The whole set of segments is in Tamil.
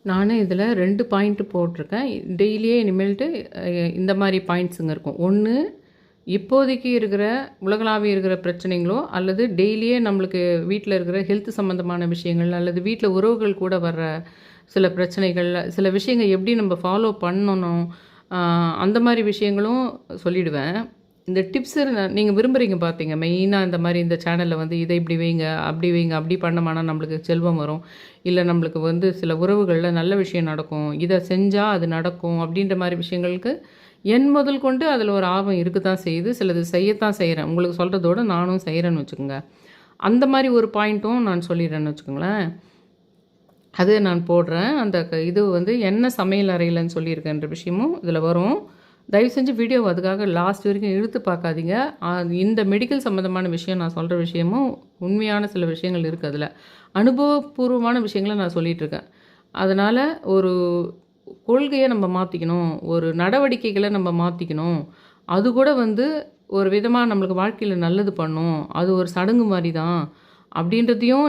நானே இதில 2 பாயிண்ட் போட்டிருக்கேன். டெய்லியே இனிமேல்ட்டு இந்த மாரி பாயிண்ட்ஸுங்க இருக்கும். 1 இப்போதைக்கு இருக்கிற உலகளாவிய இருக்கிற பிரச்சனைகளோ, அல்லது டெய்லியே நம்மளுக்கு வீட்ல இருக்கிற ஹெல்த் சம்மந்தமான விஷயங்கள், அல்லது வீட்ல உறவுகள் கூட வர்ற சில பிரச்சனைகள், சில விஷயங்கள் எப்படி நம்ம ஃபாலோ பண்ணணும், அ அந்த மாரி விஷயங்களும் சொல்லிடுவேன். இந்த டிப்ஸு நீங்க விரும்புறீங்க பார்த்தீங்க. மெயினா இந்த மாரி இந்த சேனல்ல வந்து இத இப்படி வைங்க, அப்படி வைங்க, அப்படி பண்ணோமானா நம்மளுக்கு செல்வம் வரும். இல்ல நம்மளுக்கு வந்து சில உறவுகள்ல நல்ல விஷயம் நடக்கும். இத செஞ்சா அது நடக்கும் அப்படின்ற மாரி விஷயங்களுக்கு என் முதல் கொண்டு அதில ஒரு ஆர்வம் இருக்க தான் செய்யுது. சிலது செய்யத்தான் செய்றேன். உங்களுக்கு சொல்றதோட நானும் செய்றேன்னு வச்சுக்கோங்க. அந்த மாரி ஒரு பாயிண்ட்டும் நான் சொல்லிடுறேன்னு வச்சுக்கோங்களேன். அது நான் போடுறேன். அந்த இது வந்து என்ன சமையல் அறையிலன்னு சொல்லியிருக்கேன்ற விஷயமும் இதில வரும். தயவு செஞ்சு வீடியோவ அதுக்காக லாஸ்ட் வரைக்கும் இழுத்து பார்க்காதீங்க. இந்த மெடிக்கல் சம்மந்தமான விஷயம் நான் சொல்கிற விஷயமும் உண்மையான சில விஷயங்கள் இருக்குது அதில. அனுபவபூர்வமான விஷயங்கள நான் சொல்லிகிட்ருக்கேன். அதனால் ஒரு கொள்கையை நம்ம மாற்றிக்கணும், ஒரு நடவடிக்கைகளை நம்ம மாற்றிக்கணும். அது கூட வந்து ஒரு விதமாக நம்மளுக்கு வாழ்க்கையில் நல்லது பண்ணும். அது ஒரு சடங்கு மாதிரி தான் அப்படின்றதையும்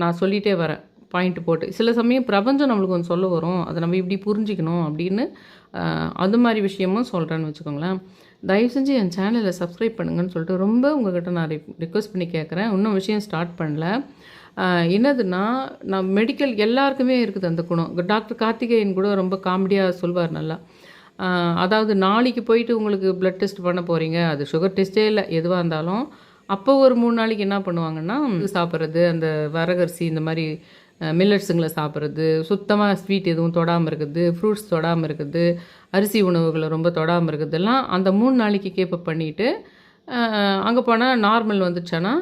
நான் சொல்லிகிட்டே வரேன் பாயிண்ட் போட்டு. சில சமயம் பிரபஞ்சம் நம்மளுக்கு ஒன்று சொல்ல வரும், அதை நம்ம இப்படி புரிஞ்சிக்கணும் அப்படின்னு அது மாதிரி விஷயமும் சொல்கிறேன்னு வச்சுக்கோங்களேன். தயவு செஞ்சு என் சேனலை சப்ஸ்கிரைப் பண்ணுங்கன்னு சொல்லிட்டு ரொம்ப உங்கள்கிட்ட நான் ரிக்வெஸ்ட் பண்ணி கேட்குறேன். இன்னும் விஷயம் ஸ்டார்ட் பண்ணல. என்னதுன்னா, நான் மெடிக்கல் எல்லாருக்குமே இருக்குது அந்த குணம். டாக்டர் கார்த்திகேயன் கூட ரொம்ப காமெடியாக சொல்வார் நல்லா. அதாவது நாளைக்கு போயிட்டு உங்களுக்கு பிளட் டெஸ்ட் பண்ண போகிறீங்க, அது சுகர் டெஸ்ட்டே இல்லை எதுவாக இருந்தாலும், அப்போ ஒரு 3 நாளைக்கு என்ன பண்ணுவாங்கன்னா, சாப்பிட்றது, அந்த வரகரிசி இந்த மாதிரி மில்லட்ஸுங்களை சாப்பிட்றது, சுத்தமாக ஸ்வீட் எதுவும் தொடாமல் இருக்குது, ஃப்ரூட்ஸ் தொடாமல் இருக்குது, அரிசி உணவுகளை ரொம்ப தொடாமல் இருக்கிறதெல்லாம் அந்த 3 நாளைக்கு கீப்பப் பண்ணிவிட்டு அங்கே போனால் நார்மல் வந்துடுச்சானா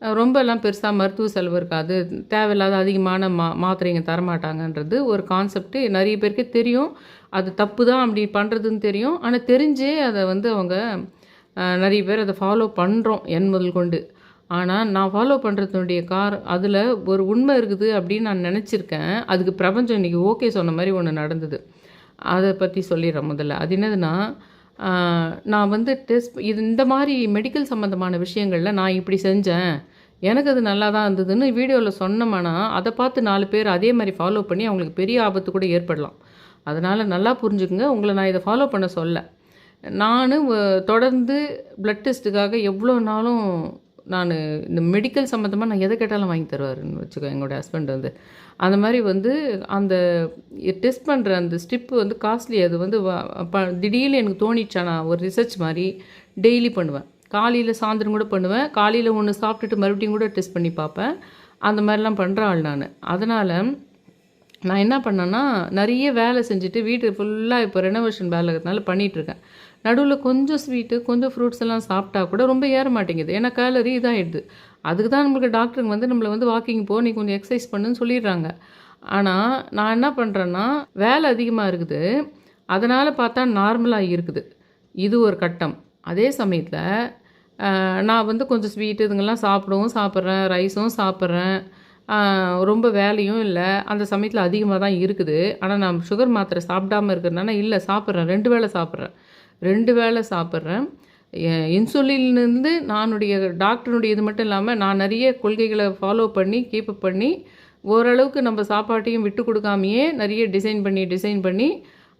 ரொம்ப எல்லாம் பெருசாக மருத்துவ செலவு இருக்காது, தேவையில்லாத அதிகமான மாத்திரைங்க தரமாட்டாங்கன்றது ஒரு கான்செப்ட்டு நிறைய பேருக்கு தெரியும். அது தப்பு தான் அப்படி பண்ணுறதுன்னு தெரியும். ஆனால் தெரிஞ்சே அதை வந்து அவங்க நிறைய பேர் அதை ஃபாலோ பண்ணுறோம் என் முதல் கொண்டு. ஆனால் நான் ஃபாலோ பண்ணுறதுனுடைய அதில் ஒரு உண்மை இருக்குது அப்படின்னு நான் நினச்சிருக்கேன். அதுக்கு பிரபஞ்சம் இன்றைக்கி ஓகே சொன்ன மாதிரி ஒன்று நடந்தது. அதை பற்றி சொல்லிடுறேன் முதல்ல. அது என்னதுன்னா, நான் வந்து இந்த மாதிரி மெடிக்கல் சம்மந்தமான விஷயங்களில் நான் இப்படி செஞ்சேன், எனக்கு அது நல்லா தான் இருந்ததுன்னு வீடியோவில் சொன்னோம்னா, அதை பார்த்து 4 பேர் அதே மாதிரி ஃபாலோ பண்ணி அவங்களுக்கு பெரிய ஆபத்து கூட ஏற்படலாம். அதனால் நல்லா புரிஞ்சுக்குங்க. உங்களை நான் இதை ஃபாலோ பண்ண சொல்ல. நான் தொடர்ந்து பிளட் டெஸ்ட்டுக்காக எவ்வளோ நாளும் இந்த மெடிக்கல் சம்மந்தமாக நான் எதை கேட்டாலும் வாங்கி தருவாருன்னு வச்சுக்கோ என்னோடய ஹஸ்பண்ட் வந்து. அந்த மாதிரி வந்து அந்த டெஸ்ட் பண்ணுற அந்த ஸ்டிப்பு வந்து காஸ்ட்லி. அது வந்து திடீர்னு எனக்கு தோணிச்சா நான் ஒரு ரிசர்ச் மாதிரி டெய்லி பண்ணுவேன். காலையில் சாயந்தரம் கூட பண்ணுவேன். காலையில் ஒன்று சாப்பிட்டுட்டு மறுபடியும் கூட டெஸ்ட் பண்ணி பார்ப்பேன். அந்த மாதிரிலாம் பண்ணுற ஆள் நான். அதனால் நான் என்ன பண்ணேன்னா, நிறைய வேலை செஞ்சுட்டு வீட்டு ஃபுல்லாக இப்போ ரெனோவேஷன் வேலை இருக்கிறதுனால பண்ணிகிட்ருக்கேன். நடுவில் கொஞ்சம் ஸ்வீட்டு, கொஞ்சம் ஃப்ரூட்ஸ் எல்லாம் சாப்பிட்டா கூட ரொம்ப ஏற மாட்டேங்குது. ஏன்னா கேலரி இதாகிடுது. அதுக்கு தான் நம்மளுக்கு டாக்டருங்க வந்து நம்மளை வந்து வாக்கிங் போ, நீ கொஞ்சம் எக்ஸசைஸ் பண்ணுன்னு சொல்லிடுறாங்க. ஆனால் நான் என்ன பண்ணுறேன்னா, வேலை அதிகமாக இருக்குது, அதனால் பார்த்தா நார்மலாக இருக்குது. இது ஒரு கட்டம். அதே சமயத்தில் நான் வந்து கொஞ்சம் ஸ்வீட்டு இதுங்கெல்லாம் சாப்பிட்றேன், ரைஸும் சாப்பிட்றேன், ரொம்ப வேலையும் இல்லை. அந்த சமயத்தில் அதிகமாக தான் இருக்குது. ஆனால் நான் சுகர் மாத்திரை சாப்பிடாமல் இருக்கிறதுனால இல்லை, சாப்பிட்றேன், 2 வேளை சாப்பிட்றேன். 2 வேளை சாப்பிட்றேன். இன்சுலின்லேருந்து டாக்டருடைய இது மட்டும் இல்லாமல் நான் நிறைய கொள்கைகளை ஃபாலோ பண்ணி கீப்பப் பண்ணி ஓரளவுக்கு நம்ம சாப்பாட்டையும் விட்டு கொடுக்காமையே நிறைய டிசைன் பண்ணி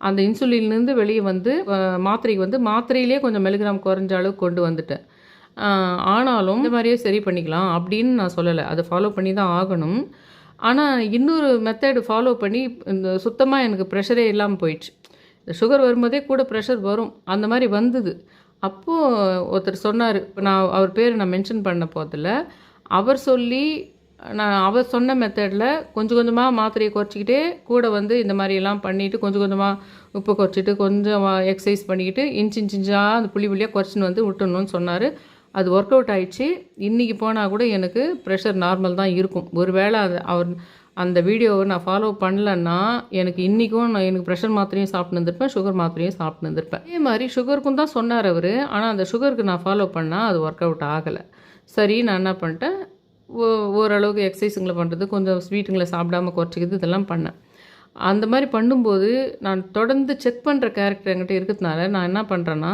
அந்த இன்சுலின்லேருந்து வெளியே வந்து மாத்திரைக்கு வந்து மாத்திரையிலே கொஞ்சம் மில்லிகிராம் குறைஞ்ச அளவுக்கு கொண்டு வந்துட்டேன். ஆனாலும் இந்த மாதிரியே சரி பண்ணிக்கலாம் அப்படின்னு நான் சொல்லலை. அதை ஃபாலோ பண்ணி தான் ஆகணும். ஆனால் இன்னொரு மெத்தடு ஃபாலோ பண்ணி இந்த சுத்தமாக எனக்கு ப்ரெஷரே இல்லாமல் போயிடுச்சு. இந்த சுகர் வரும்போதே கூட ப்ரெஷர் வரும். அந்த மாதிரி வந்தது. அப்போது ஒருத்தர் சொன்னார். இப்போ அவர் பேர் நான் மென்ஷன் பண்ண போதில்ல. அவர் சொன்ன மெத்தடில் கொஞ்சம் கொஞ்சமாக மாத்திரையை குறைச்சிக்கிட்டே கூட வந்து இந்த மாதிரியெல்லாம் பண்ணிவிட்டு கொஞ்சம் கொஞ்சமாக உப்பு குறைச்சிட்டு கொஞ்சம் எக்ஸசைஸ் பண்ணிக்கிட்டு இன்ச்சாக அந்த புள்ளியாக குறைச்சின்னு வந்து விட்டுணுன்னு சொன்னார். அது ஒர்க் அவுட் ஆகிடுச்சு. இன்றைக்கி போனால் கூட எனக்கு ப்ரெஷர் நார்மல் தான் இருக்கும். ஒரு வேளை அந்த வீடியோவை நான் ஃபாலோ பண்ணலன்னா எனக்கு இன்றைக்கும் எனக்கு ப்ரெஷர் மாத்திரையும் சாப்பிட்டு இருந்திருப்பேன், சுகர் மாத்திரையும் சாப்பிட்டு இருந்திருப்பேன். அதே மாதிரி சுகருக்கும் தான் சொன்னார் அவர். ஆனால் அந்த சுகருக்கு நான் ஃபாலோ பண்ணால் அது ஒர்க் அவுட் ஆகலை. சரி, நான் என்ன பண்ணிட்டேன், ஓரளவுக்கு எக்ஸசைஸுங்களை பண்ணுறது, கொஞ்சம் ஸ்வீட்டுங்களை சாப்பிடாமல் குறைச்சிக்கிறது, இதெல்லாம் பண்ணேன். அந்த மாதிரி பண்ணும்போது நான் தொடர்ந்து செக் பண்ணுற கேரக்டர் என்கிட்ட இருக்கிறதுனால நான் என்ன பண்ணுறேன்னா,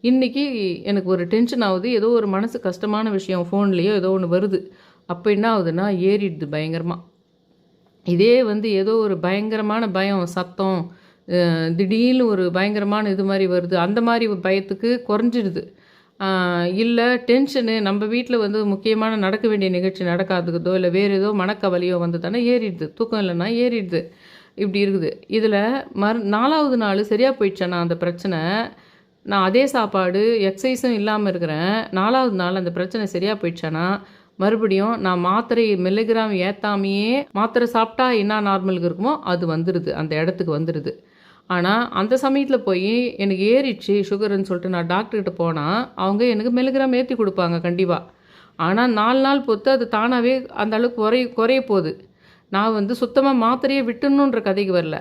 இன்றைக்கி எனக்கு ஒரு டென்ஷன் ஆகுது, ஏதோ ஒரு மனசு கஷ்டமான விஷயம் ஃபோன்லேயோ ஏதோ ஒன்று வருது. அப்போ என்ன ஆகுதுன்னா ஏறிடுது பயங்கரமாக. இதே வந்து ஏதோ ஒரு பயங்கரமான பயம், சத்தம், திடீர்னு ஒரு பயங்கரமான இது மாதிரி வருது, அந்த மாதிரி ஒரு பயத்துக்கு குறைஞ்சிடுது. இல்லை டென்ஷனு, நம்ம வீட்டில் வந்து முக்கியமான நடக்க வேண்டிய நிகழ்ச்சி நடக்காதுக்குதோ, இல்லை வேறு ஏதோ மனக்கவலையோ வந்ததுன்னா ஏறிடுது, தூக்கம் இல்லைன்னா ஏறிடுது, இப்படி இருக்குது. இதில் 4வது நாள் சரியாக போயிடுச்சேன்னா அந்த பிரச்சனை, நான் அதே சாப்பாடு எக்ஸசைஸும் இல்லாமல் இருக்கிறேன், 4வது நாள் அந்த பிரச்சனை சரியாக போயிடுச்சானா மறுபடியும் நான் மாத்திரை மில்லிகிராம் ஏற்றாமையே மாத்திரை சாப்பிட்டா என்ன நார்மலுக்கு இருக்குமோ அது வந்துடுது, அந்த இடத்துக்கு வந்துடுது. ஆனால் அந்த சமயத்தில் போய் எனக்கு ஏறிடுச்சு சுகருன்னு சொல்லிட்டு நான் டாக்டர்கிட்ட போனால் அவங்க எனக்கு மில்லிகிராம் ஏற்றி கொடுப்பாங்க கண்டிப்பாக. ஆனால் 4 நாள் பொறுத்து அது தானாகவே அந்த அளவுக்கு குறைய போகுது. நான் வந்து சுத்தமாக மாத்திரையே விட்டுணுன்ற கதைக்கு வரல.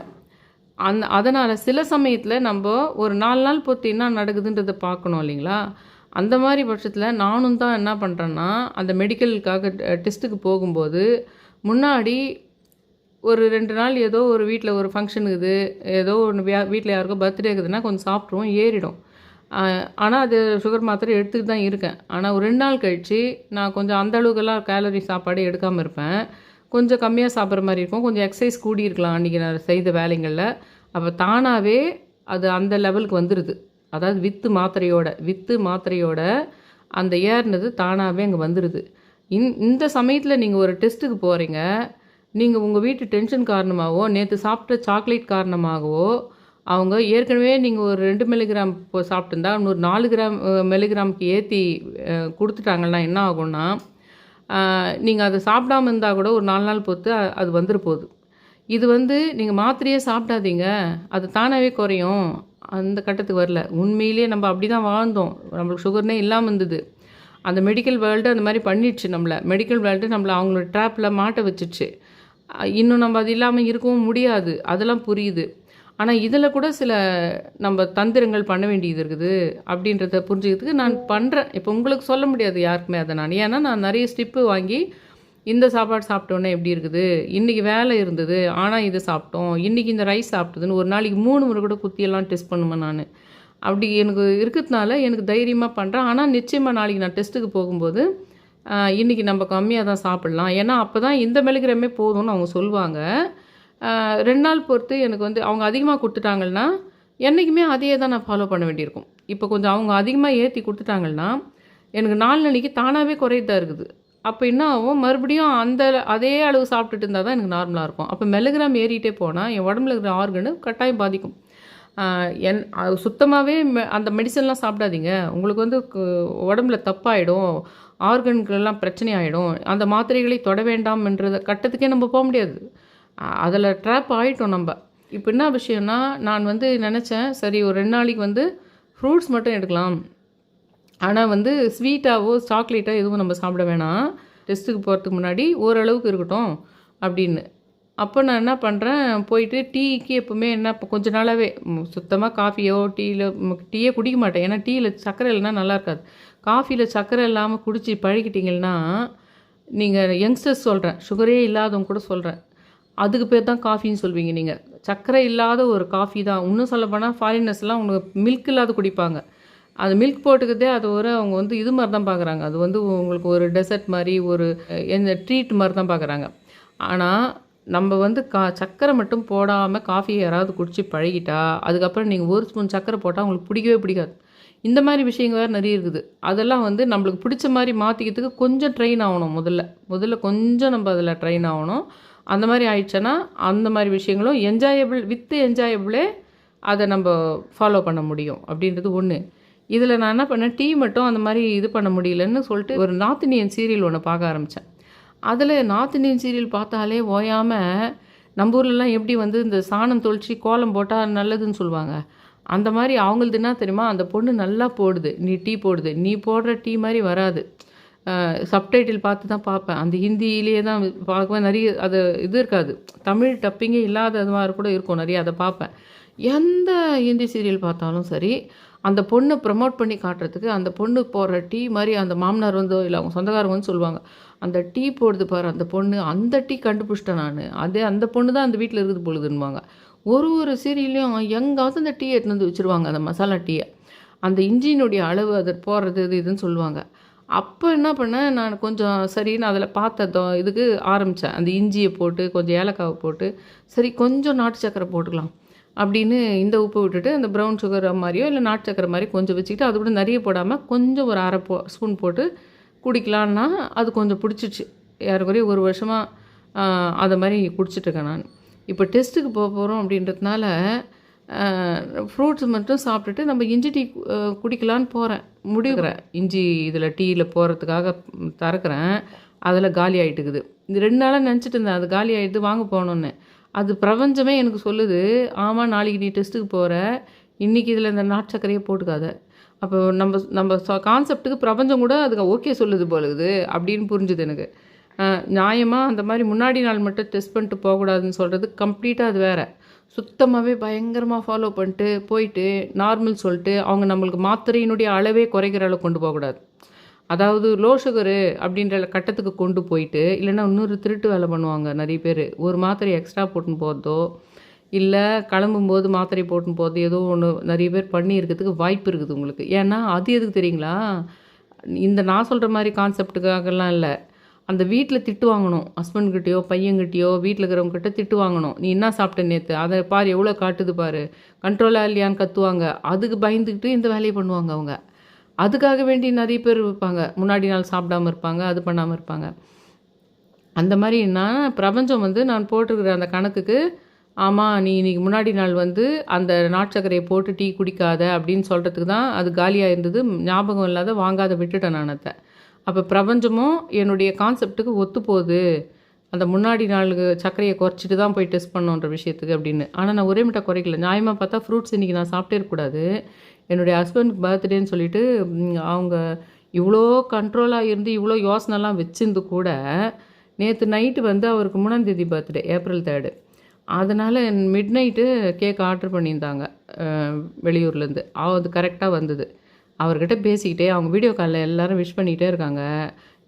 அதனால் சில சமயத்தில் நம்ம ஒரு 4 நாள் பொறுத்து என்ன நடக்குதுன்றதை பார்க்கணும் இல்லைங்களா? அந்த மாதிரி பட்சத்தில் நானும் தான் என்ன பண்ணுறேன்னா, அந்த மெடிக்கலுக்காக டெஸ்ட்டுக்கு போகும்போது முன்னாடி ஒரு 2 நாள் ஏதோ ஒரு வீட்டில் ஒரு ஃபங்க்ஷன் இருக்குது, ஏதோ ஒன்று வீட்டில் யாருக்கோ பர்த்டே இருக்குதுன்னா கொஞ்சம் சாப்பிட்ருவோம், ஏறிடும். ஆனால் அது சுகர் மாத்திரை எடுத்துக்கிட்டு தான் இருக்கேன். ஆனால் ஒரு 2 நாள் கழித்து நான் கொஞ்சம் அந்த அளவுக்கெல்லாம் கேலரி சாப்பாடு எடுக்காமல் இருப்பேன். கொஞ்சம் கம்மியாக சாப்பிட்ற மாதிரி இருக்கும், கொஞ்சம் எக்ஸசைஸ் கூடியிருக்கலாம் அன்றைக்கி நான் செய்த வேலைங்களில். அப்போ தானாகவே அது அந்த லெவலுக்கு வந்துடுது. அதாவது வித்து மாத்திரையோட அந்த ஏறினது தானாகவே அங்கே வந்துடுது. இந்த சமயத்தில் நீங்கள் ஒரு டெஸ்ட்டுக்கு போகிறீங்க, நீங்கள் உங்கள் வீட்டு டென்ஷன் காரணமாகவோ நேற்று சாப்பிட்ட சாக்லேட் காரணமாகவோ அவங்க ஏற்கனவே நீங்கள் ஒரு 2 மில்லிகிராம் இப்போ சாப்பிட்டுருந்தா இன்னொரு 4 மில்லிகிராமுக்கு ஏற்றி கொடுத்துட்டாங்கன்னா என்ன ஆகும்னா, நீங்கள் அதை சாப்பிடாமல் இருந்தால் கூட ஒரு 4 நாள் பொறுத்து அது வந்துட போகுது. இது வந்து நீங்கள் மாத்திரையே சாப்பிடாதீங்க, அது தானாகவே குறையும், அந்த கட்டத்துக்கு வரல. உண்மையிலேயே நம்ம அப்படி தான் வாழ்ந்தோம், நம்மளுக்கு சுகர்னே இல்லாமல் இருந்தது. அந்த மெடிக்கல் வேர்ல்டு அந்த மாதிரி பண்ணிடுச்சு மெடிக்கல் வேர்ல்டு நம்மளை அவங்களோட ட்ராப்பில் மாட்ட வச்சிடுச்சு. இன்னும் நம்ம அது இல்லாமல் இருக்கவும் முடியாது, அதெல்லாம் புரியுது. ஆனால் இதில் கூட சில நம்ம தந்திரங்கள் பண்ண வேண்டியது இருக்குது அப்படின்றத புரிஞ்சுக்கிறதுக்கு நான் பண்ணுறேன். இப்போ உங்களுக்கு சொல்ல முடியாது யாருக்குமே அதை ஏன்னா நான் நிறைய ஸ்டிப்பு வாங்கி இந்த சாப்பாடு சாப்பிட்டோன்னே எப்படி இருக்குது, இன்றைக்கி வேலை இருந்தது ஆனால் இதை சாப்பிட்டோம், இன்றைக்கி இந்த ரைஸ் சாப்பிட்டதுன்னு ஒரு நாளைக்கு 3 முறை கூட குத்தியெல்லாம் டெஸ்ட் பண்ணுவேன் நான். அப்படி எனக்கு இருக்கிறதுனால எனக்கு தைரியமாக பண்ணுறேன். ஆனால் நிச்சயமாக நாளைக்கு நான் டெஸ்ட்டுக்கு போகும்போது இன்றைக்கி நம்ம கம்மியாக தான் சாப்பிட்லாம், ஏன்னா அப்போ தான் இந்த மில்லிகிராமே போதும்னு அவங்க சொல்லுவாங்க. 2 நாள் பொறுத்து எனக்கு வந்து அவங்க அதிகமாக கொடுத்துட்டாங்கன்னா என்றைக்குமே அதையே தான் நான் ஃபாலோ பண்ண வேண்டியிருக்கும். இப்போ கொஞ்சம் அவங்க அதிகமாக ஏற்றி கொடுத்துட்டாங்கன்னா எனக்கு 4 நாளைக்கு தானாகவே குறையதான் இருக்குது. அப்போ என்ன ஆகும், மறுபடியும் அதே அளவு சாப்பிட்டுட்டு இருந்தால் தான் எனக்கு நார்மலாக இருக்கும். அப்போ மில்லிகிராம் ஏறிட்டே போனால் என் உடம்புல இருக்கிற ஆர்கனு கட்டாயம் பாதிக்கும். சுத்தமாகவே அந்த மெடிசன்லாம் சாப்பிடாதீங்க, உங்களுக்கு வந்து உடம்புல தப்பாயிடும், ஆர்கனுக்கெல்லாம் பிரச்சனை ஆகிடும், அந்த மாத்திரைகளை தொட வேண்டாம்ன்றத கட்டத்துக்கே நம்ம போக முடியாது, அதில் ட்ராப் ஆகிட்டோம் நம்ம. இப்போ என்ன விஷயம்னா, நான் வந்து நினச்சேன் சரி ஒரு 2 நாளைக்கு வந்து ஃப்ரூட்ஸ் மட்டும் எடுக்கலாம், ஆனால் வந்து ஸ்வீட்டாவோ சாக்லேட்டோ எதுவும் நம்ம சாப்பிட வேணாம், டெஸ்ட்டுக்கு போகிறதுக்கு முன்னாடி ஓரளவுக்கு இருக்கட்டும் அப்படின்னு. அப்போ நான் என்ன பண்ணுறேன், போயிட்டு டீக்கு எப்போவுமே என்ன இப்போ கொஞ்ச நாளாகவே சுத்தமாக காஃபியோ டீயே குடிக்க மாட்டேன், ஏன்னா டீயில் சர்க்கரை இல்லைன்னா நல்லா இருக்காது. காஃபியில் சர்க்கரை இல்லாமல் குடித்து பழகிட்டிங்கன்னா, நீங்கள் யங்ஸ்டர்ஸ் சொல்கிறேன், சுகரே இல்லாதவங்க கூட சொல்கிறேன், அதுக்கு பேர் தான் காஃபின்னு சொல்வீங்க நீங்கள். சர்க்கரை இல்லாத ஒரு காஃபி தான். இன்னும் சொல்லப்போனால் ஃபாரினர்ஸ்லாம் உங்களுக்கு மில்க் இல்லாத குடிப்பாங்க, அது மில்க் போட்டுக்கிறதே அது அவங்க வந்து இது மாதிரி தான் பார்க்குறாங்க, அது வந்து உங்களுக்கு ஒரு டெசர்ட் மாதிரி ஒரு எந்த ட்ரீட் மாதிரி தான் பார்க்குறாங்க. ஆனால் நம்ம வந்து சர்க்கரை மட்டும் போடாமல் காஃபியை யாராவது குடித்து பழகிட்டா அதுக்கப்புறம் நீங்கள் 1 ஸ்பூன் சர்க்கரை போட்டால் உங்களுக்கு பிடிக்கவே பிடிக்காது. இந்த மாதிரி விஷயங்கள் வேறு நிறைய இருக்குது. அதெல்லாம் வந்து நம்மளுக்கு பிடிச்ச மாதிரி மாற்றிக்கிறதுக்கு கொஞ்சம் ட்ரெயின் ஆகணும். முதல்ல கொஞ்சம் நம்ம அதில் ட்ரெயின் ஆகணும். அந்த மாதிரி ஆயிடுச்சுன்னா அந்த மாதிரி விஷயங்களும் என்ஜாயபிளே அதை நம்ம ஃபாலோ பண்ண முடியும் அப்படின்றது ஒன்று. இதில் நான் என்ன பண்ணேன், டீ மட்டும் அந்த மாதிரி இது பண்ண முடியலன்னு சொல்லிட்டு ஒரு நார்த் இந்தியன் சீரியல் ஒன்று பார்க்க ஆரம்பித்தேன். அதில் நார்த் இந்தியன் சீரியல் பார்த்தாலே ஓயாமல் நம்ம ஊர்லலாம் எப்படி வந்து இந்த சாணம் தொளிச்சு கோலம் போட்டால் நல்லதுன்னு சொல்லுவாங்க, அந்த மாதிரி அவங்களது என்ன தெரியுமா, அந்த பொண்ணு நல்லா போடுது, டீ போடுது, நீ போடுற டீ மாதிரி வராது. சப்டைட்டில் பார்த்து தான் பார்ப்பேன், அந்த ஹிந்தியிலேயே தான் பார்க்குவேன், நிறைய அது இது இருக்காது, தமிழ் டப்பிங்கே இல்லாத அது மாதிரி கூட இருக்கும் நிறைய, அதை பார்ப்பேன். எந்த ஹிந்தி சீரியல் பார்த்தாலும் சரி அந்த பொண்ணை ப்ரமோட் பண்ணி காட்டுறதுக்கு அந்த பொண்ணு போடுற டீ மாதிரி அந்த மாமனார் வந்தோ இல்லை அவங்க சொந்தக்காரங்க வந்து சொல்லுவாங்க, அந்த டீ போடுது பாரு அந்த பொண்ணு, அந்த டீ கண்டுபிடிச்சிட்டேன் நான், அந்த பொண்ணு தான் அந்த வீட்டில் இருக்குது பொழுதுன்னுவாங்க. ஒரு சீரியல்லையும் எங்காவது அந்த டீ எடுத்துன்னு வந்து வச்சுருவாங்க, அந்த மசாலா டீயை, அந்த இஞ்சியினுடைய அளவு அதை போடுறது இதுன்னு சொல்லுவாங்க. அப்போ என்ன பண்ணேன், நான் கொஞ்சம் சரின்னு அதில பார்த்த இதுக்கு ஆரம்பித்தேன். அந்த இஞ்சியை போட்டு, கொஞ்சம் ஏலக்காவை போட்டு, சரி கொஞ்சம் நாட்டு சர்க்கரை போட்டுக்கலாம் அப்படின்னு இந்த உப்பு விட்டுட்டு, அந்த ப்ரௌன் சுகர் மாரியோ, இல்லை நாட்டு சர்க்கரை மாதிரி கொஞ்சம் வச்சுக்கிட்டு, அது கூட நிறைய போடாமல் கொஞ்சம் ஒரு 1/2 ஸ்பூன் போட்டு குடிக்கலான்னா, அது கொஞ்சம் பிடிச்சிச்சு. ஏறக்குறைய 1 வருஷமா அதை மாதிரி குடிச்சிட்ருக்கேன் நான். இப்போ டெஸ்ட்டுக்கு போகிறோம் அப்படின்றதுனால ஃப்ரூட்ஸ் மட்டும் சாப்பிட்டுட்டு நம்ம இஞ்சி டீ குடிக்கலான்னு போகிறேன், முடிவுக்கிறேன். இஞ்சி இதில் டீயில் போகிறதுக்காக திறக்கிறேன், அதில் காலி ஆகிட்டுக்குது. இந்த 2 நாளாக நினச்சிட்டு இருந்தேன் அது காலி ஆகிடுது, வாங்க போகணுன்னு. அது பிரபஞ்சமே எனக்கு சொல்லுது, ஆமாம் நாளைக்கு நீ டெஸ்ட்டுக்கு போகிற, இன்றைக்கி இதில் இந்த நாட்டு சர்க்கரையே போட்டுக்காத. அப்போ நம்ம நம்ம கான்செப்ட்டுக்கு பிரபஞ்சம் கூட அதுக்கு ஓகே சொல்லுது போலுது அப்படின்னு புரிஞ்சுது எனக்கு. நியாயமாக அந்த மாதிரி முன்னாடி நாள் மட்டும் டெஸ்ட் பண்ணிட்டு போகக்கூடாதுன்னு சொல்கிறது கம்ப்ளீட்டாக அது வேறு. சுத்தமாகவே பயங்கரமாக ஃபாலோ பண்ணிட்டு போயிட்டு நார்மல் சொல்லிட்டு அவங்க நம்மளுக்கு மாத்திரையினுடைய அளவே குறைக்கிற அளவுக்கு கொண்டு போகக்கூடாது. அதாவது லோ சுகரு அப்படின்ற கட்டத்துக்கு கொண்டு போயிட்டு, இல்லைன்னா இன்னொரு திருட்டு வேலை பண்ணுவாங்க நிறைய பேர். ஒரு மாத்திரை எக்ஸ்ட்ரா போட்டுன்னு போகிறதோ, இல்லை கிளம்பும்போது மாத்திரை போட்டுன்னு போகிறது, ஏதோ ஒன்று நிறைய பேர் பண்ணி இருக்கிறதுக்கு வாய்ப்பு இருக்குது உங்களுக்கு. ஏன்னா அது எதுக்கு தெரியுங்களா, இந்த நான் சொல்கிற மாதிரி கான்செப்டுக்காகலாம் இல்லை. அந்த வீட்டில் திட்டு வாங்கணும், ஹஸ்பண்ட்கிட்டயோ பையன்கிட்டயோ வீட்டில் இருக்கிறவங்ககிட்ட திட்டு வாங்கணும். நீ என்ன சாப்பிட்ட நேற்று, அதை பாரு எவ்வளோ காட்டுது பாரு, கண்ட்ரோலாக இல்லையான்னு கத்துவாங்க. அதுக்கு பயந்துக்கிட்டு இந்த வேலையை பண்ணுவாங்க அவங்க. அதுக்காக வேண்டி நிறைய பேர் இருப்பாங்க, முன்னாடி நாள் சாப்பிடாமல் இருப்பாங்க, அது பண்ணாமல் இருப்பாங்க. அந்த மாதிரி நான் பிரபஞ்சம் நான் போட்டிருக்கிற அந்த கணக்குக்கு, ஆமாம் நீ இன்றைக்கி முன்னாடி நாள் அந்த நாட்டு சர்க்கரையை போட்டு டீ குடிக்காத அப்படின்னு சொல்கிறதுக்கு தான் அது காலியாக இருந்தது. ஞாபகம் இல்லாத வாங்காத விட்டுட்டேன் நான் அதை. அப்போ பிரபஞ்சமும் என்னுடைய கான்செப்ட்டுக்கு ஒத்து போகுது, அந்த முன்னாடி நாளுக்கு சர்க்கரையை குறைச்சிட்டு தான் போய் டெஸ்ட் பண்ணோன்ற விஷயத்துக்கு அப்படின்னு. ஆனால் நான் ஒரே மட்டும் குறைக்கல. நியாயமாக பார்த்தா ஃப்ரூட்ஸ் இன்றைக்கி நான் சாப்பிட்டே இருக்கக்கூடாது. என்னுடைய ஹஸ்பண்டுக்கு பர்த்டேன்னு சொல்லிட்டு அவங்க இவ்வளோ கண்ட்ரோலாக இருந்து இவ்வளோ யோசனைலாம் வச்சிருந்து கூட, நேற்று நைட்டு அவருக்கு 3ஆம் தேதி பர்த்டே, ஏப்ரல் 3. அதனால் மிட் நைட்டு கேக் ஆர்டர் பண்ணியிருந்தாங்க வெளியூர்லேருந்து. அது கரெக்டாக வந்தது. அவர்கிட்ட பேசிக்கிட்டே அவங்க வீடியோ காலில் எல்லோரும் விஷ் பண்ணிக்கிட்டே இருக்காங்க.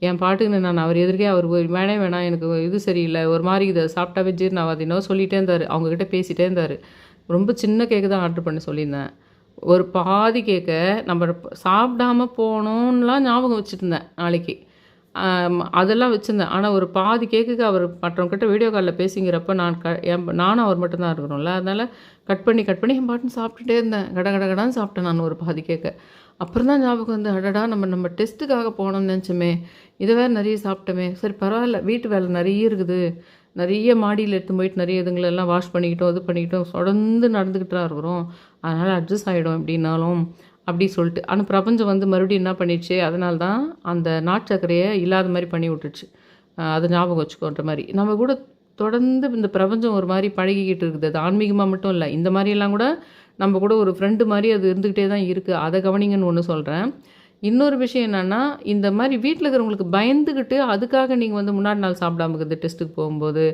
என் பாட்டுக்குன்னு நான் அவர் எதிர்க்கே அவர் வேணாம் எனக்கு இது சரியில்லை, ஒரு மாதிரி இதை சாப்பிட்டாவே ஜீர்ணம் ஆகாது என்னவோ சொல்லிகிட்டே இருந்தார். அவங்கக்கிட்ட பேசிகிட்டே இருந்தார். ரொம்ப சின்ன கேக்கு தான் ஆர்டர் பண்ண சொல்லியிருந்தேன். ஒரு பாதி கேக்கை நம்ம சாப்பிடாம போகணுன்னுலாம் ஞாபகம் வச்சுட்டு இருந்தேன் நாளைக்கு. அதெல்லாம் வச்சுருந்தேன். ஆனால் ஒரு பாதி கேக்குக்கு அவர் மற்றவங்ககிட்ட வீடியோ காலில் பேசிங்கிறப்ப நானும் அவர் மட்டும்தான் இருக்கிறோம்ல, அதனால் கட் பண்ணி என் பாட்டுன்னு சாப்பிட்டுட்டே இருந்தேன். கடகடான்னு சாப்பிட்டேன் நான் ஒரு பாதி கேக்கை. அப்புறம் தான் ஞாபகம் அடடா நம்ம டெஸ்ட்டுக்காக போகணும்னு நினச்சோமே, இதை வேறு நிறைய சாப்பிட்டோமே, சரி பரவாயில்ல வீட்டு வேலை நிறைய இருக்குது, நிறைய மாடியில் எடுத்து போயிட்டு நிறைய இதுங்களெல்லாம் வாஷ் பண்ணிக்கிட்டோம் இது பண்ணிக்கிட்டோம் தொடர்ந்து நடந்துக்கிட்டு தான் இருக்கிறோம், அதனால் அட்ஜஸ்ட் ஆகிடும் எப்படின்னாலும் அப்படி சொல்லிட்டு. ஆனால் பிரபஞ்சம் மறுபடியும் என்ன பண்ணிடுச்சு, அதனால தான் அந்த நாட்டு சர்க்கரையை இல்லாத மாதிரி பண்ணி விட்டுருச்சு. அதை ஞாபகம் வச்சுக்கோன்ற மாதிரி நம்ம கூட தொடர்ந்து இந்த பிரபஞ்சம் ஒரு மாதிரி பழகிக்கிட்டு இருக்குது. அது ஆன்மீகமாக மட்டும் இல்லை, இந்த மாதிரியெல்லாம் கூட நம்ம கூட ஒரு ஃப்ரெண்டு மாதிரி அது இருந்துக்கிட்டே தான் இருக்குது. அதை கவனிங்கன்னு ஒன்று சொல்கிறேன். இன்னொரு விஷயம் என்னென்னா, இந்த மாதிரி வீட்டில் இருக்கிறவங்களுக்கு பயந்துக்கிட்டு அதுக்காக நீங்கள் முன்னாடி நாள் சாப்பிடாம இருக்குது, டெஸ்ட்டுக்கு போகும்போது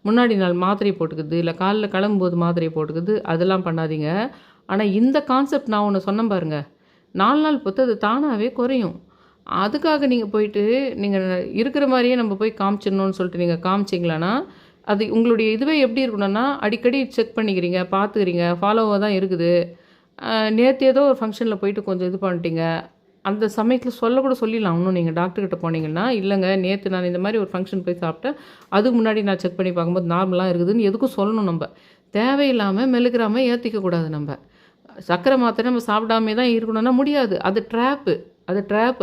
முன்னாடி நாள் மாத்திரை போட்டுக்குது, இல்லை காலைல கிளம்பும்போது மாத்திரை போட்டுக்குது, அதெல்லாம் பண்ணாதீங்க. ஆனால் இந்த கான்செப்ட் நான் ஒன்று சொன்னேன் பாருங்கள், 4 நாள் பொறுத்து அது தானாகவே குறையும். அதுக்காக நீங்கள் போயிட்டு நீங்கள் இருக்கிற மாதிரியே நம்ம போய் காமிச்சிடணும்னு சொல்லிட்டு நீங்கள் காமிச்சிங்களான்னா, அது உங்களுடைய இதுவே எப்படி இருக்கணும்னா, அடிக்கடி செக் பண்ணிக்கிறீங்க, பார்த்துக்கிறீங்க, ஃபாலோவாக தான் இருக்குது. நேற்று ஏதோ ஒரு ஃபங்க்ஷனில் போயிட்டு கொஞ்சம் இது பண்ணிட்டீங்க, அந்த சமயத்தில் சொல்லக்கூட சொல்லிடலாம். இன்னும் நீங்கள் டாக்டர்கிட்ட போனீங்கன்னா, இல்லைங்க நேற்று நான் இந்த மாதிரி ஒரு ஃபங்க்ஷன் போய் சாப்பிட்டேன், அதுக்கு முன்னாடி நான் செக் பண்ணி பார்க்கும்போது நார்மலாக இருக்குதுன்னு எதுக்கும் சொல்லணும். நம்ம தேவையில்லாமல் மெழுக்கிறாமல் ஏற்றிக்கக்கூடாது. நம்ம சர்க்கரை மாத்திரை நம்ம சாப்பிடாமே தான் இருக்கணும்னா முடியாது. அது ட்ராப்பு,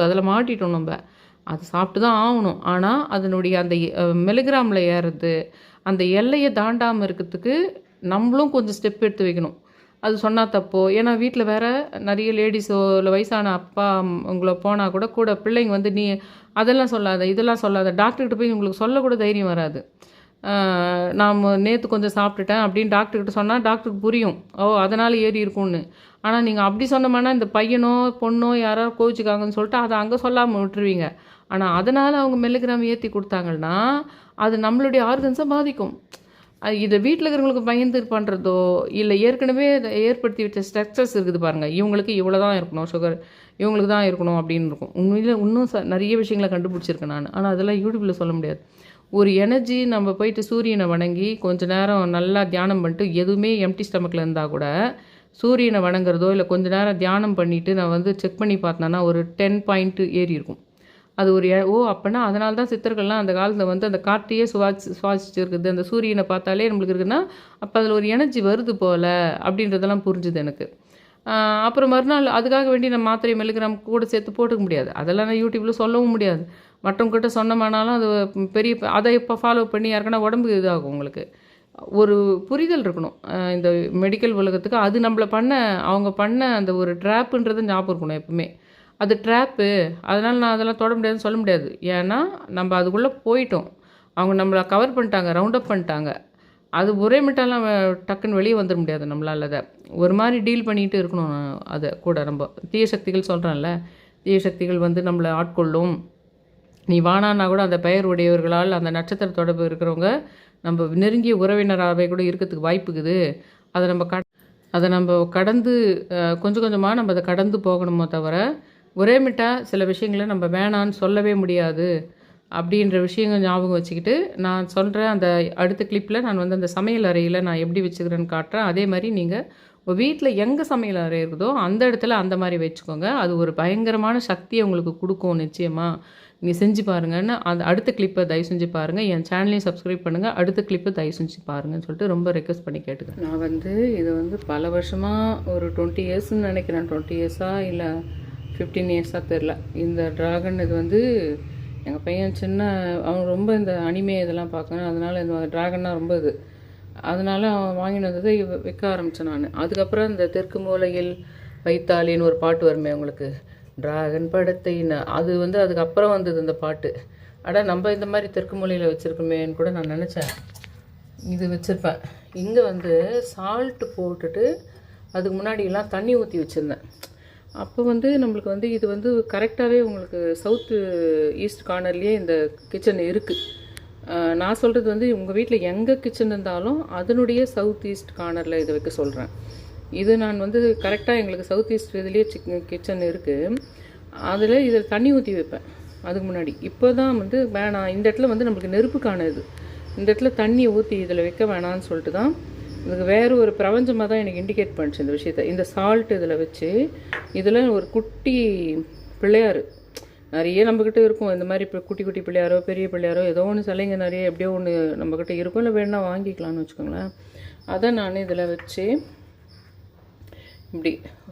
அதில் மாட்டிட்டோம் நம்ம. அது சாப்பிட்டு தான் ஆகணும். ஆனால் அதனுடைய அந்த மில்லிகிராமில் ஏறுறது, அந்த எல்லையை தாண்டாமல் இருக்கிறதுக்கு நம்மளும் கொஞ்சம் ஸ்டெப் எடுத்து வைக்கணும். அது சொன்னால் தப்போ, ஏன்னா வீட்டில் வேறு நிறைய லேடிஸோ இல்லை வயசான அப்பா உங்களை போனால் கூட பிள்ளைங்க நீ அதெல்லாம் சொல்லாத இதெல்லாம் சொல்லாத, டாக்டர்கிட்ட போய் உங்களுக்கு சொல்லக்கூட தைரியம் வராது. நான் நேற்று கொஞ்சம் சாப்பிட்டுட்டேன் அப்படின்னு டாக்டர்கிட்ட சொன்னால் டாக்டருக்கு புரியும், ஓ அதனால் ஏறி இருக்கும்னு. ஆனால் நீங்கள் அப்படி சொன்னோம்னா இந்த பையனோ பொண்ணோ யாராவது கோவிச்சுக்காங்கன்னு சொல்லிட்டு அதை அங்கே சொல்லாமல் விட்டுருவீங்க. ஆனால் அதனால் அவங்க மில்லிகிராம் ஏற்றி கொடுத்தாங்கன்னா அது நம்மளுடைய ஆர்கன்ஸை பாதிக்கும். இதை வீட்டில் இருக்கிறவங்களுக்கு பயந்து பண்ணுறதோ இல்லை ஏற்கனவே ஏற்படுத்தி வச்ச ஸ்ட்ரக்சர்ஸ் இருக்குது பாருங்கள், இவங்களுக்கு இவ்வளோ தான் இருக்கணும் சுகர், இவங்களுக்கு தான் இருக்கணும் அப்படின்னு இருக்கும். உண்மையில் இன்னும் நிறைய விஷயங்களை கண்டுபிடிச்சிருக்கேன் நான். ஆனால் அதெல்லாம் யூடியூப்பில் சொல்ல முடியாது. ஒரு எனர்ஜி நம்ம போயிட்டு சூரியனை வணங்கி கொஞ்சம் நேரம் நல்லா தியானம் பண்ணிட்டு, எதுவுமே எம்டி ஸ்டமக்கில் இருந்தால் கூட சூரியனை வணங்குறதோ இல்லை கொஞ்சம் நேரம் தியானம் பண்ணிவிட்டு நான் செக் பண்ணி பார்த்தேன்னா ஒரு 10 பாயிண்ட்டு ஏறி இருக்கும். அது ஒரு அப்போனா அதனால தான் சித்தர்கள்லாம் அந்த காலத்தில் வந்து அந்த காற்றையே சுவாசிச்சிருக்குது, அந்த சூரியனை பார்த்தாலே நம்மளுக்கு இருக்குன்னா அப்போ அதில் ஒரு எனர்ஜி வருது போல் அப்படின்றதெல்லாம் புரிஞ்சுது எனக்கு. அப்புறம் மறுநாள் அதுக்காக வேண்டி நம்ம மாத்திரை மில்லிகிராம் கூட சேர்த்து போட்டுக்க முடியாது, அதெல்லாம் நான் யூடியூப்பில் சொல்லவும் முடியாது. மற்றவங்ககிட்ட சொன்னமானாலும் அது பெரிய அதை இப்போ ஃபாலோ பண்ணி யாருக்குன்னா உடம்பு இதாகும். உங்களுக்கு ஒரு புரிதல் இருக்கணும் இந்த மெடிக்கல் உலகத்துக்கு. அது நம்மளை அவங்க பண்ண அந்த ஒரு ட்ராப்புன்றது ஞாபகம் இருக்கணும் எப்பவுமே. அது ட்ராப்பு, அதனால் நான் அதெல்லாம் தொட முடியாதுன்னு சொல்ல முடியாது. ஏன்னா நம்ம அதுக்குள்ளே போயிட்டோம், அவங்க நம்மளை கவர் பண்ணிட்டாங்க, ரவுண்ட் அப் பண்ணிட்டாங்க. அது ஒரே மிட்டாலாம் டக்குன்னு வெளியே வந்துட முடியாது நம்மளால். அதை ஒரு மாதிரி டீல் பண்ணிகிட்டு இருக்கணும். அதை கூட நம்ம தீய சக்திகள் சொல்கிறேன்ல, தீய சக்திகள் வந்து நம்மளை ஆட்கொள்ளும். நீ வானான்னா கூட அந்த பெயர் உடையவர்களால் அந்த நட்சத்திர தொடர்பு இருக்கிறவங்க நம்ம நெருங்கிய உறவினராகவே கூட இருக்கிறதுக்கு வாய்ப்புக்குது. அதை நம்ம கடந்து கொஞ்சம் கொஞ்சமாக நம்ம அதை கடந்து போகணுமோ தவிர ஒரே மிட்டாக சில விஷயங்களை நம்ம வேணான்னு சொல்லவே முடியாது. அப்படின்ற விஷயங்கள் ஞாபகம் வச்சுக்கிட்டு நான் சொல்கிறேன். அந்த அடுத்த கிளிப்பில் நான் வந்து அந்த சமையல் அறையில் நான் எப்படி வச்சுக்கிறேன்னு காட்டுறேன். அதே மாதிரி நீங்கள் உங்கள் வீட்டில் எங்கே சமையல் அறை இருக்குதோ அந்த இடத்துல அந்த மாதிரி வச்சுக்கோங்க. அது ஒரு பயங்கரமான சக்தியை உங்களுக்கு கொடுக்கும் நிச்சயமாக. நீங்கள் செஞ்சு பாருங்கன்னு அந்த அடுத்த கிளிப்பை தயவு செஞ்சு பாருங்கள். என் சேனலையும் சப்ஸ்கிரைப் பண்ணுங்கள், அடுத்த கிளிப்பை தயவு செஞ்சு பாருங்கன்னு சொல்லிட்டு ரொம்ப ரெக்வஸ்ட் பண்ணி கேட்டுக்கிறேன். நான் வந்து இது வந்து பல வருஷமாக ஒரு 20 இயர்ஸ்ன்னு நினைக்கிறேன். 20 இயர்ஸா இல்லை 15 இயர்ஸாக தெரில. இந்த ட்ராகன் இது வந்து எங்கள் பையன் அவன் ரொம்ப இந்த அனிமே இதெல்லாம் பார்க்கணும், அதனால் இந்த ட்ராகன்னா ரொம்ப இது, அதனால் அவன் வாங்கிட்டு வந்ததை விற்க ஆரம்பித்தேன் நான். அதுக்கப்புறம் இந்த தெற்கு மூலையில் வைத்தாலின்னு ஒரு பாட்டு வருமே உங்களுக்கு, ட்ராகன் படத்தைன்னு, அது வந்து அதுக்கப்புறம் வந்தது இந்த பாட்டு. நம்ம இந்த மாதிரி தெற்கு மூலையில் வச்சுருக்கோமேன்னு கூட நான் நினச்சேன். இது வச்சுருப்பேன். இங்கே வந்து சால்ட்டு போட்டுட்டு அதுக்கு முன்னாடியெல்லாம் தண்ணி ஊற்றி வச்சுருந்தேன். அப்போ வந்து நம்மளுக்கு வந்து இது வந்து கரெக்டாகவே உங்களுக்கு சவுத்து ஈஸ்ட் கார்னர்லேயே இந்த கிச்சன் இருக்குது. நான் சொல்கிறது வந்து உங்கள் வீட்டில் எங்கே கிச்சன் இருந்தாலும் அதனுடைய சவுத் ஈஸ்ட் கார்னரில் இதை வைக்க சொல்கிறேன். இது நான் வந்து கரெக்டாக எங்களுக்கு சவுத் ஈஸ்ட் இதுலேயே கிச்சன் இருக்குது. இதில் தண்ணி ஊற்றி வைப்பேன் அதுக்கு முன்னாடி. இப்போ தான் வந்து வேணாம், இந்த இடத்துல வந்து நம்மளுக்கு நெருப்பு காணுது, இந்த இடத்துல தண்ணி ஊற்றி இதில் வைக்க வேணான்னு சொல்லிட்டு தான் இதுக்கு வேறு ஒரு பிரபஞ்சமாக தான் எனக்கு இண்டிகேட் பண்ணிச்சு இந்த விஷயத்தை. இந்த சால்ட் இதில் வச்சு இதில் ஒரு குட்டி பிள்ளையார் நிறைய நம்மக்கிட்ட இருக்கும். இந்த மாதிரி இப்போ குட்டி குட்டி பிள்ளையாரோ பெரிய பிள்ளையாரோ ஏதோ ஒன்று சிலைங்க நிறைய எப்படியோ ஒன்று நம்மக்கிட்ட இருக்கும், இல்லை வேணா வாங்கிக்கலாம்னு வச்சுக்கோங்களேன். அதை நான் இதில் வச்சு இப்படி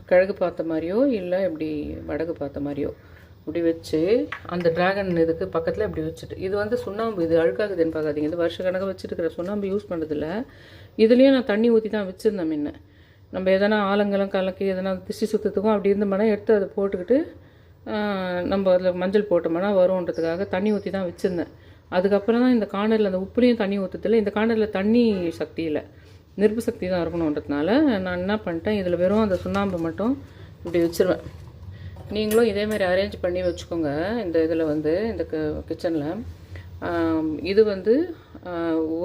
கிழக்கு பார்த்த மாதிரியோ இல்லை இப்படி வடக்கு பார்த்த மாதிரியோ இப்படி வச்சு அந்த ட்ராகன் இதுக்கு பக்கத்தில் இப்படி வச்சுட்டு, இது வந்து சுண்ணாம்பு, இது அழுக்காகுதுன்னு பார்க்காதீங்க, இது வருஷ கணக்காக வச்சுருக்கிற சுண்ணாம்பு யூஸ் பண்ணுறதில்ல. இதுலேயும் நான் தண்ணி ஊற்றி தான் வச்சுருந்தேன் முன்ன. நம்ம எதனா ஆலங்கலம் கலக்கி எதனா திஷ்டி சுத்தத்துக்கும் அப்படி இருந்தோம்னா எடுத்து அதை போட்டுக்கிட்டு நம்ம அதில் மஞ்சள் போட்டோம்னா வரும்ன்றதுக்காக தண்ணி ஊற்றி தான் வச்சுருந்தேன். அதுக்கப்புறம் தான் இந்த கார்னரில் அந்த உப்புலையும் தண்ணி ஊற்றதில்லை, இந்த கார்னரில் தண்ணி சக்தி இல்லை, நெருப்பு சக்தி தான் இருக்கணுன்றதுனால நான் என்ன பண்ணிட்டேன், இதில் வெறும் அந்த சுண்ணாம்பு மட்டும் இப்படி வச்சுருவேன். நீங்களும் இதேமாதிரி அரேஞ்ச் பண்ணி வச்சுக்கோங்க. இந்த இதில் வந்து இந்த கிச்சனில் இது வந்து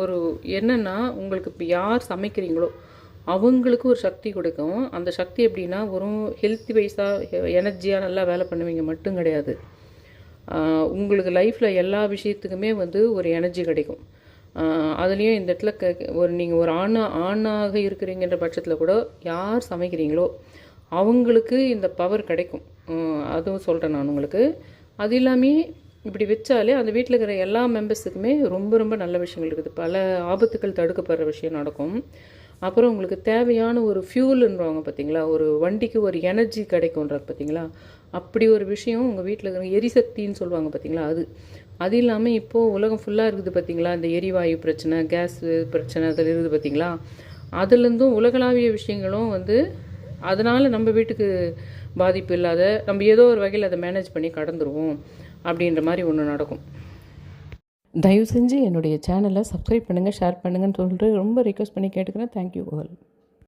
ஒரு என்னென்னா உங்களுக்கு இப்போ யார் சமைக்கிறீங்களோ அவங்களுக்கு ஒரு சக்தி கொடுக்கும். அந்த சக்தி எப்படின்னா ஒரு ஹெல்த்தி வைஸாக எனர்ஜியாக நல்லா வேலை பண்ணுவீங்க மட்டும் கிடையாது, உங்களுக்கு லைஃப்பில் எல்லா விஷயத்துக்குமே வந்து ஒரு எனர்ஜி கிடைக்கும். அதுலேயும் இந்த இடத்துல நீங்கள் ஒரு ஆணாக இருக்கிறீங்கன்ற பட்சத்தில் கூட யார் சமைக்கிறீங்களோ அவங்களுக்கு இந்த பவர் கிடைக்கும். அதுவும் சொல்கிறேன் நான் உங்களுக்கு. அது இல்லாமல் இப்படி வச்சாலே அந்த வீட்டில் இருக்கிற எல்லா மெம்பர்ஸுக்குமே ரொம்ப ரொம்ப நல்ல விஷயங்கள் இருக்குது, பல ஆபத்துக்கள் தடுக்கப்படுற விஷயம் நடக்கும். அப்புறம் உங்களுக்கு தேவையான ஒரு ஃபியூலுன்றாங்க பார்த்தீங்களா, ஒரு வண்டிக்கு ஒரு எனர்ஜி கிடைக்கும்ன்றாங்க பார்த்தீங்களா, அப்படி ஒரு விஷயம் உங்கள் வீட்டில் இருக்கிற எரிசக்தின்னு சொல்லுவாங்க பார்த்தீங்களா, அது இல்லாமல் இப்போது உலகம் ஃபுல்லாக இருக்குது பார்த்தீங்களா, இந்த எரிவாயு பிரச்சனை, கேஸ் பிரச்சனை அதில் இருக்குது பார்த்தீங்களா, அதுலேருந்தும் உலகளாவிய விஷயங்களும் வந்து அதனால் நம்ம வீட்டுக்கு பாதிப்பு இல்லாத நம்ம ஏதோ ஒரு வகையில் அதை மேனேஜ் பண்ணி கடந்துருவோம் அப்படின்ற மாதிரி ஒன்று நடக்கும். தயவு செஞ்சு என்னுடைய சேனலை சப்ஸ்கிரைப் பண்ணுங்கள், ஷேர் பண்ணுங்கன்னு சொல்லிட்டு ரொம்ப ரிக்வெஸ்ட் பண்ணி கேட்டுக்கிறேன். Thank you all.